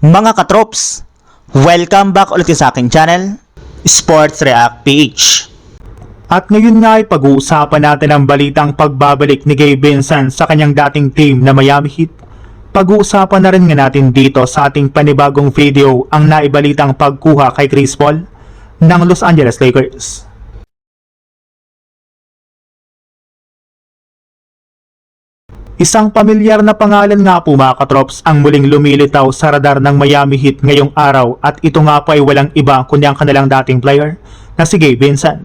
Mga katrops, welcome back ulit sa aking channel, Sports React PH. At ngayon nga ay pag-uusapan natin ang balitang pagbabalik ni Gabe Vincent sa kanyang dating team na Miami Heat. Pag-uusapan na rin nga natin dito sa ating panibagong video ang naibalitang pagkuha kay Chris Paul ng Los Angeles Lakers. Isang pamilyar na pangalan nga po mga katrops ang muling lumilitaw sa radar ng Miami Heat ngayong araw at ito nga po ay walang iba kundi ang kanilang dating player na si Gabe Vincent.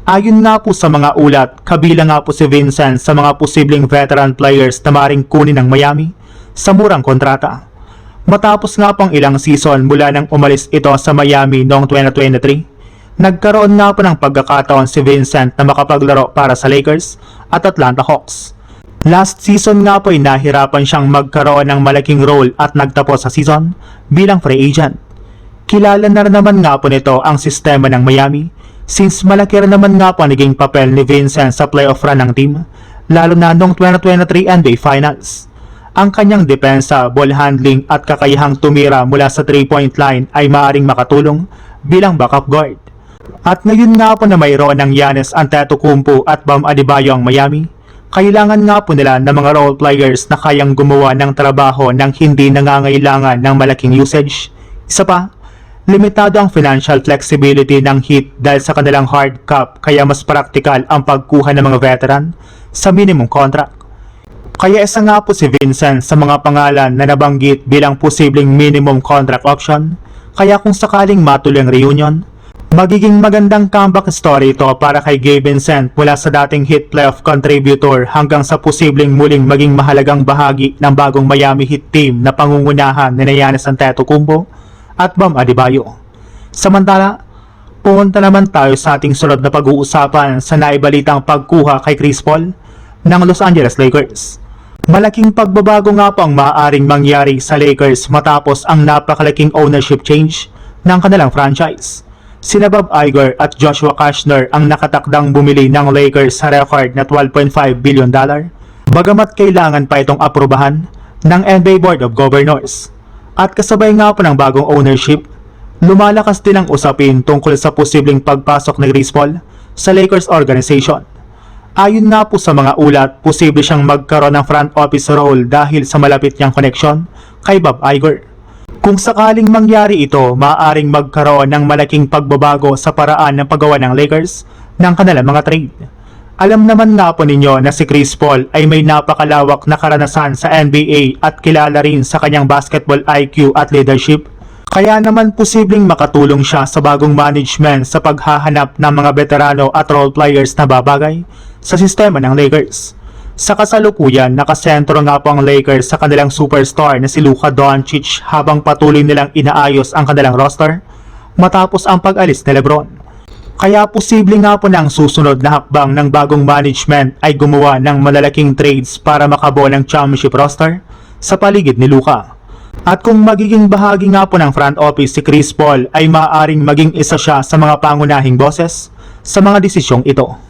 Ayon nga po sa mga ulat, kabilang nga po si Vincent sa mga posibleng veteran players na maring kunin ng Miami sa murang kontrata. Matapos nga pang ilang season mula nang umalis ito sa Miami noong 2023, nagkaroon nga po ng pagkakataon si Vincent na makapaglaro para sa Lakers at Atlanta Hawks. Last season nga po ay nahirapan siyang magkaroon ng malaking role at nagtapos sa season bilang free agent. Kilala na rin naman nga po nito ang sistema ng Miami since malaki rin naman nga po naging papel ni Vincent sa playoff run ng team, lalo na noong 2023 NBA Finals. Ang kanyang depensa, ball handling at kakayahang tumira mula sa 3-point line ay maaaring makatulong bilang backup guard. At ngayon nga po na mayroon ng Giannis Antetokounmpo at Bam Adebayo ang Miami, kailangan nga po nila ng mga role players na kayang gumawa ng trabaho nang hindi nangangailangan ng malaking usage. Isa pa, limitado ang financial flexibility ng Heat dahil sa kanilang hard cap, kaya mas praktikal ang pagkuha ng mga veteran sa minimum contract. Kaya isa nga po si Vincent sa mga pangalan na nabanggit bilang posibleng minimum contract option, kaya kung sakaling matuloy ang reunion, magiging magandang comeback story ito para kay Gabe Vincent mula sa dating Heat playoff contributor hanggang sa posibleng muling maging mahalagang bahagi ng bagong Miami Heat team na pangungunahan ni Giannis Antetokounmpo at Bam Adebayo. Samantala, pumunta naman tayo sa ating sunod na pag-uusapan sa naibalitang pagkuha kay Chris Paul ng Los Angeles Lakers. Malaking pagbabago nga po ang maaaring mangyari sa Lakers matapos ang napakalaking ownership change ng kanilang franchise. Sina Bob Iger at Joshua Kushner ang nakatakdang bumili ng Lakers sa record na $12.5 billion, bagamat kailangan pa itong aprubahan ng NBA Board of Governors. At kasabay nga po ng bagong ownership, lumalakas din ang usapin tungkol sa posibleng pagpasok ni Chris Paul sa Lakers organization. Ayon nga po sa mga ulat, posible siyang magkaroon ng front office role dahil sa malapit niyang koneksyon kay Bob Iger. Kung sakaling mangyari ito, maaaring magkaroon ng malaking pagbabago sa paraan ng paggawa ng Lakers ng kanilang mga trade. Alam naman nga po ninyo na si Chris Paul ay may napakalawak na karanasan sa NBA at kilala rin sa kanyang basketball IQ at leadership. Kaya naman posibleng makatulong siya sa bagong management sa paghahanap ng mga veterano at role players na babagay sa sistema ng Lakers. Sa kasalukuyan, nakasentro nga po ang Lakers sa kanilang superstar na si Luka Doncic habang patuloy nilang inaayos ang kanilang roster matapos ang pag-alis ni LeBron. Kaya posible nga po na ang susunod na hakbang ng bagong management ay gumawa ng malalaking trades para makabuo ng championship roster sa paligid ni Luka. At kung magiging bahagi nga po ng front office si Chris Paul ay maaaring maging isa siya sa mga pangunahing boses sa mga desisyong ito.